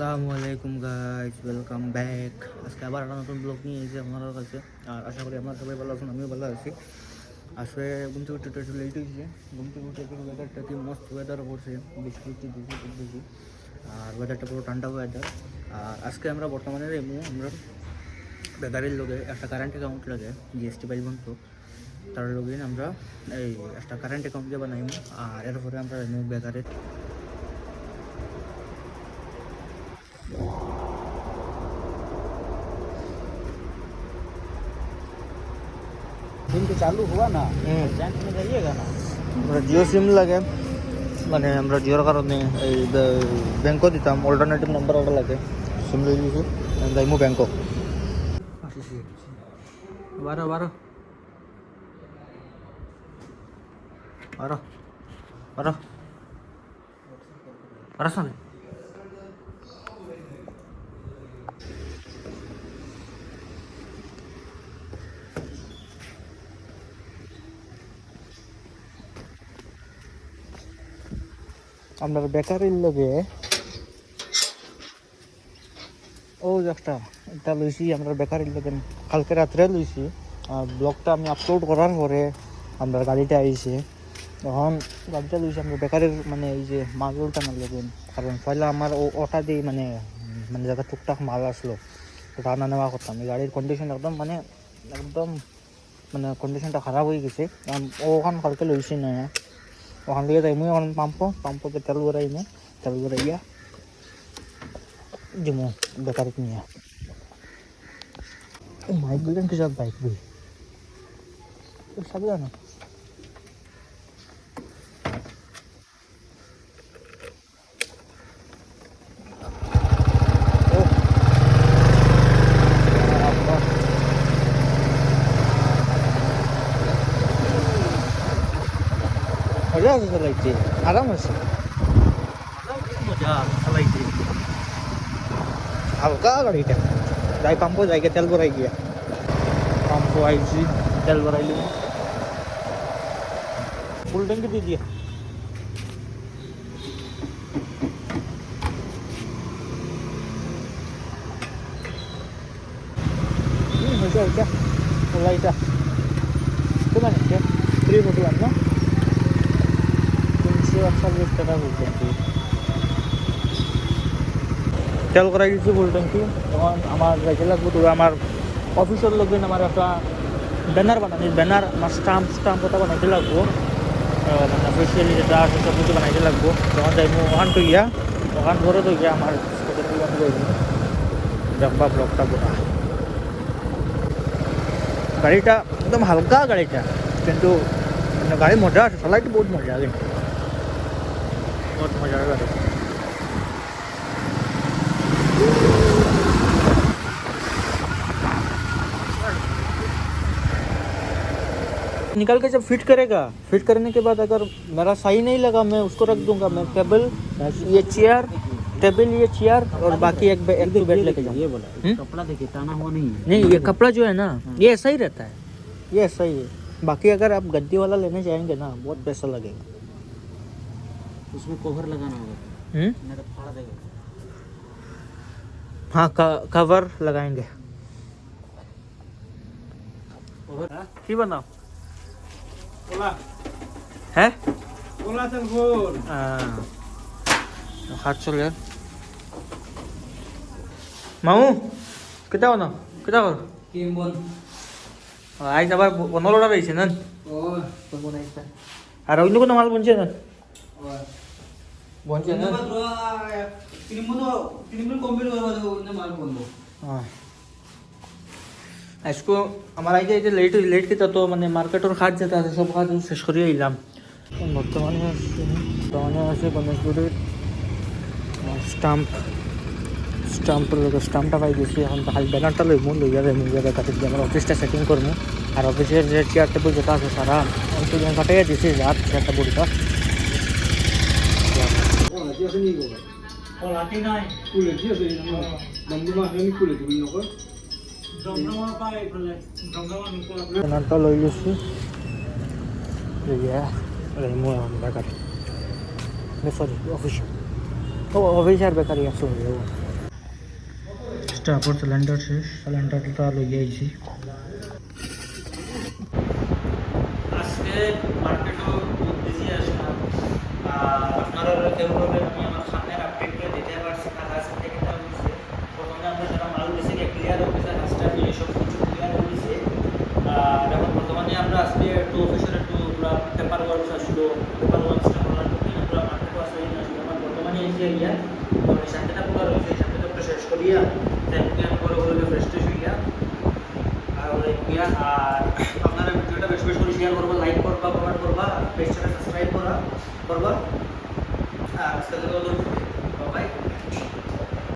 আসসালামু আলাইকুম guys, welcome back. আজকে আবার একটা নতুন ব্লগ নিয়ে এসেছি আপনার কাছে। আর আশা করি আপনারা সবাই ভালো আছেন, আমিও ভালো আছি। আসলে ঘুম থেকে উঠতে একটু লেট হয়েছে। ঘুম থেকে উঠে ওয়েদারটা কি মস্ত ওয়েদার পড়ছে, বৃষ্টি দিয়েছি খুব বেশি। আর ওয়েদারটা পুরো ঠান্ডা ওয়েদার। আর আজকে আমরা বর্তমানে আমরা বেকারের লোকে একটা কারেন্ট অ্যাকাউন্ট লাগে জিএসটি পাইব, তো তার লগে আমরা এই একটা কারেন্ট অ্যাকাউন্ট দিয়ে বানাইব। আর এরপরে আমরা বেকারের सिम तो चालू हुआ ना, बैंक में जाइएगा ना। আমরা জিও সিম লাগে, মানে আমরা জিওর কারণে এই ব্যাংকও দিতাম, অল্টারনেটিভ নাম্বার ওটা লাগে। সিম লই দিয়েছি, যাইমু ব্যাংকক। বারো বারো বারো বারো বারো সামনে আপনার বেকারের লগে ও একটা এটা লইছি। আমরা বেকারের লগে কালকে রাত্রে লইছি। আর ব্লগটা আমি আপলোড করার পরে আপনার গাড়িটা আইছে। তখন গাড়িটা লইছি আমরা বেকারের, মানে এই যে মালটা না লবেন, কারণ পয়লা আমার ওটা দিয়ে মানে মানে যাতে টুকটাক মাল আসলো ওটা আনা নেওয়া করতাম। এই গাড়ির কন্ডিশন একদম একদম মানে কন্ডিশনটা খারাপ হয়ে গেছে। ওখান কালকে লইছি না, ওখান থেকে যাই মুই ওখান পাম্পকে তেল ভরাই নে, তেল ভরাইয়া যেমন বেকারিত নিয়ে মাইক বললেন কি সব বাইক বই সব জানো। মজা আছে চালাইতে, আরাম আছে, মজা চালাইতে, হালকা গাড়িটা। যাই পাম্পো যাই তেল ভরাই গিয়া পাম্পো আইছি, তেল ভরাইলি ফুল ট্যাঙ্কি দিয়ে দিয়া হয়েছে ওইটা ওলাইটা কেমন আছে 341 না 348 টাকা ফুল ট্যাঙ্কি তেল করাই দিচ্ছি ফুল ট্যাঙ্কি। তখন আমার যাইতে লাগবো, তো আমার অফিসের লোকজন আমার একটা ব্যানার বানানি, ব্যানার আমার স্টাম্প ওটা বানাইতে লাগবো, মানে অফিসিয়ালি যেটা আছে সব কিছু বানাইতে লাগবো। তখন যাই ওখান তো গিয়া ওখান ধরে তো গিয়া আমার দেখবা ব্লকটা গোটা। গাড়িটা একদম হালকা গাড়িটা, কিন্তু মানে গাড়ি মজা আছে, চালাইতে বহুত মজা, কিন্তু বহুত মজার গাড়ি। निकल के जब फिट करेगा, फिट करने के बाद अगर मेरा सही नहीं लगा मैं उसको रख दूंगा। मैं टेबल, ये चेयर, टेबल, ये चेयर और बाकी एक दो बेड लेके जाऊँ। ये बोला कपड़ा देखिए ताना हुआ नहीं है। नहीं, ये कपड़ा जो है ना ये ऐसा ही रहता है, ये ऐसा ही है। बाकी अगर आप गद्दी वाला लेने जाएंगे ना बहुत पैसा लगेगा। उसमें कवर लगाना होगा, मेरा फाड़ा देगा। हाँ, कवर लगाएंगे। কি বানাও হ্যাঁ হাত চলে মামু কেটা বানাও কেটা কর আজ আবার 15টা রয়েছে না, আর অন্য কোনো মাল বনছে না বনছে না। हाँ इसको हमारा ये लेट के तो मैंने मार्केट और खाद जाता है, सब खाद শেষ করে এলাম। বর্তমানে আছে গণেশগুড়ির স্টাম্পটা পাই গেছি। এখন খালি ব্যানারটা লইমু, লইয়া যাই জায়গায় কাটে দিয়ে আমার অফিসটা সেটিং করবো। আর অফিসের যে চেয়ার টেবিল যেটা আছে সারা অঞ্চল কাটাইয়া দিয়েছি রাত চেয়ারটা বড়িটা। ব্যানারটা লই গেছি, বেকারি সরি অফিস, ও অফিস আর বেকারি একসঙ্গে যাবো। গ্যাসটা আপর সিলিন্ডার শেষ, সিলিন্ডারটা লইয়ে আইছি। আজকে মার্কেটও খুব বিজি আসলাম, আর আপনারা কেউ বলবেন আমি আমার সামনের আপডেটটা দিতে পারছি না, কাছে থেকে হয়েছে। প্রথমে আমরা যারা মাল বেশি ক্লিয়ার হয়ে গেছে, কাজটা নিয়ে সব কিছু ক্লিয়ার হয়ে গেছে। আর এখন বর্তমানে আমরা আজকে একটু অফিসের একটু পুরো পেপার ওয়ার্কস আসলো, পেপার ওয়ার্কসটা করার জন্য পুরো মার্কেটও আসলে আসলো। আমার বর্তমানে এসে গিয়া আমার শান্তিটা পুরো রয়েছে, এই শান্তিটা একটু শেষ করিয়া তারপরে আমি বড় বড় ফ্রেশ ট্রেশ হইয়া আর গিয়া। আর আপনারা ভিডিওটা বেশি বেশি করে শেয়ার করবা, লাইক করবা, কমেন্ট করবা, পেজটা সাবস্ক্রাইব করবা। আর আজকে